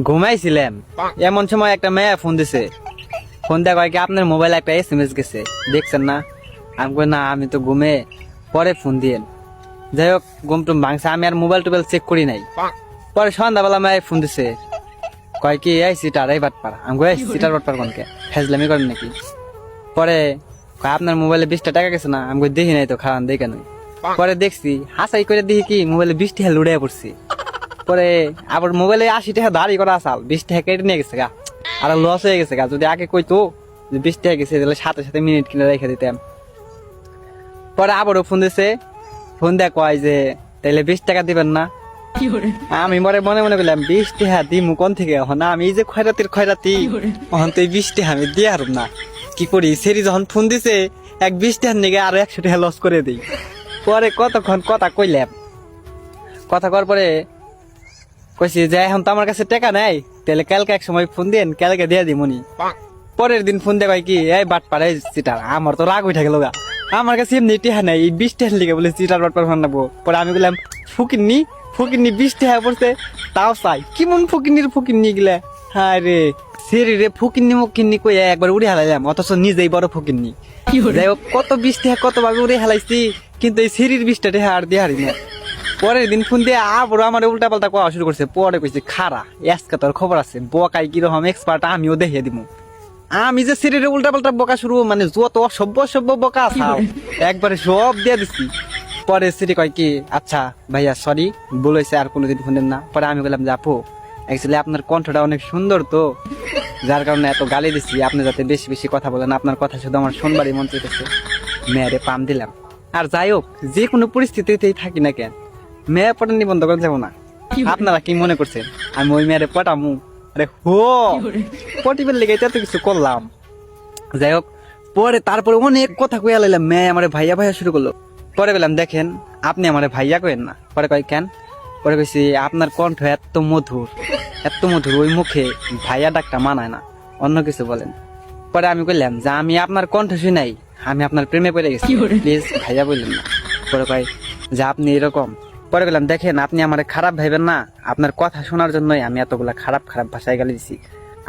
ঘুমাইছিলাম এমন সময় একটা মেয়ে ফোন দিছে। ফোন দেওয়া কয় কি আপনার মোবাইলে একটা SMS গেছে, দেখছেন না? আমি কই না, আমি তো ঘুমে, পরে ফোন দিয়েন। যাই হোক, ঘুম টুম ভাঙছে, আমি আর মোবাইল টোবাইল চেক করি নাই। পরে সন্ধ্যাবেলা মেয়ে ফোন দিছে, কয় কি এই সিটার এই বাটপার। আমি কই সিটার বাটপার কোনকে, ফেজলামি করেন নাকি? পরে কয় আপনার মোবাইলে 20টা টাকা গেছে না? আমি কই দেখি নাই তো, খাওয়ান দেখে নই। পরে দেখছি হাসাই করে দেখি কি মোবাইলে 20 টাকা লুড়ে পড়ছি। পরে আবার মোবাইলে 80 টাকা দাঁড়ি করা আসাল, 20 টাকা কেটে নিয়ে গেছে গা, আর লস হয়ে গেছে গা। যদি আগে কইতো যে 20 টাকা গেছে, তাহলে সাথে সাথে মিনিট কিনে রেখে দিতাম। পরে আবারও ফোন দিছে, ফোন দেয়া কয় যে তাইলে 20 টাকা দিবেন না? আমি মনে মনে মনে করলাম 20 টাকা দিমু কোন থেকে, এখন আমি এই যে খয়রাতির খয়রাতি, এখন তো এই 20 টাকা আমি দিয়ে হারুম না। কি করি, সেরি যখন ফোন দিছে এক 20 টাকার নিগে আরো 100 টাকা লস করে দিই। পরে কতক্ষণ কথা কইলাম, কথা কর পরে কইছি যে এখন তো আমার কাছে টাকা নাই, তাহলে কালকে এক সময় ফোন দেন, কালকে দিয়ে দিমুনি। পরের দিন ফোন দেয় কি এই বাটপার এই চিটার। আমার তো রাগ উঠে গেল গা, আমার কাছে এমনি টিহা নাই, এই 20 টাকার লিগে বলে চিটার বাটপার ফোন নেবো। পরে আমি বললাম ফুকিননি ফুকিননি 20 টাকা পড়ছে, তাও চাই কেমন ফুকিন্নি গেলে। হ্যাঁ রে সেরি রে, ফুকিন্নি মুকিন্নি কই একবার উড়ে হালাইলাম, অথচ নিজেই বড় ফুকিন্নি। যাই হোক, কত 20 টাকা কত ভাবে উড়ে হালাইছি, কিন্তু এই সেরির 20 টাকা আর দিয়ে হারি না। পরের দিন ফোন দিয়ে আবার আমার উল্টা পাল্টা কোয়া শুরু করছে। পরে কইছে খারা আজকে তোর খবর আছে, বকাই কিরকম এক্সপার্ট আমিও দেখিয়ে দিব। আমি যে সিরিরে উল্টা পাল্টা বকা শুরু, মানে যত অসভ্য বকা আসাও একবারে সব দিয়ে দিচ্ছি। পরে সিরি কয় কি আচ্ছা ভাইয়া সরি, বলেছে আর কোনোদিন ফোনেন না। পরে আমি বললাম যে আপু অ্যাকচুয়ালি আপনার কণ্ঠটা অনেক সুন্দর তো, যার কারণে এত গালি দিচ্ছি, আপনি যাতে বেশি বেশি কথা বলেন, আপনার কথা শুধু আমার শুনবারই মন চাইতেছে। মেয়েরে পাম দিলাম। আর যাই হোক, যে কোনো পরিস্থিতিতেই থাকি না কেন, মেয়ে পটা নিবন্ধ করে যাবো না। আপনারা কি মনে করছেন আমি ওই মেয়েরে পটামু? আরে হো, পটিবের লেগে এত কিছু করলাম। যাই হোক, পরে তারপরে অনেক কথা কইয়া লাইলাম, মেয়ে আমার ভাইয়া ভাইয়া শুরু করলো। পরে বললাম দেখেন আপনি আমার ভাইয়া কইেন না। পরে কয় কেন? পরে কইছি আপনার কণ্ঠ এত মধুর, ওই মুখে ভাইয়া ডাকটা মানায় না, অন্য কিছু বলেন। পরে আমি কইলাম যে আমি আপনার কণ্ঠ শুনাই, আমি আপনার প্রেমে পড়ে গেছি, প্লিজ ভাইয়া বললেন না। পরে কয় যে আপনি এরকম। পরে গেলাম দেখেন আপনি আমার খারাপ ভাইবেন না, আপনার কথা শোনার জন্যই আমি এতগুলা খারাপ ভাষায় গালি দিছি।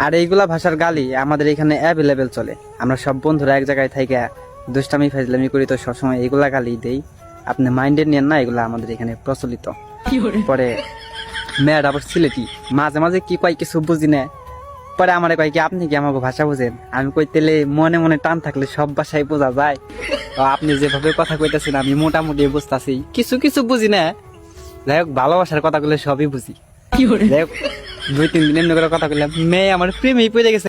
আর এইগুলা ভাষার গালি আমাদের এখানে অ্যাভেলেবেল চলে। আমরা সব বন্ধুরা এক জায়গায় থেকে দুষ্টামি ফাজলামি করি, তো সবসময় এইগুলা গালি দেই, আপনি মাইন্ডে নেন না, এগুলা আমাদের এখানে প্রচলিত। পরে মেয়ের আবার সিলেটি, মাঝে মাঝে কি কয় কিছু বুঝি না। পরে আমার কয় কি আপনি কি আমাকে ভাষা বুঝেন? আমি কই তেলে মনে মনে টান থাকলে সব ভাষায় বোঝা যায়, তো আপনি যেভাবে কথা কইতেছেন আমি মোটামুটি বুঝতেছি, কিছু কিছু বুঝি না। যাই হোক, ভালোবাসার কথা বলে সবই বুঝি। যাই হোক, 2-3 দিন এমনি করে কথা বললাম, মেয়ে আমার প্রেমেই পড়ে গেছে।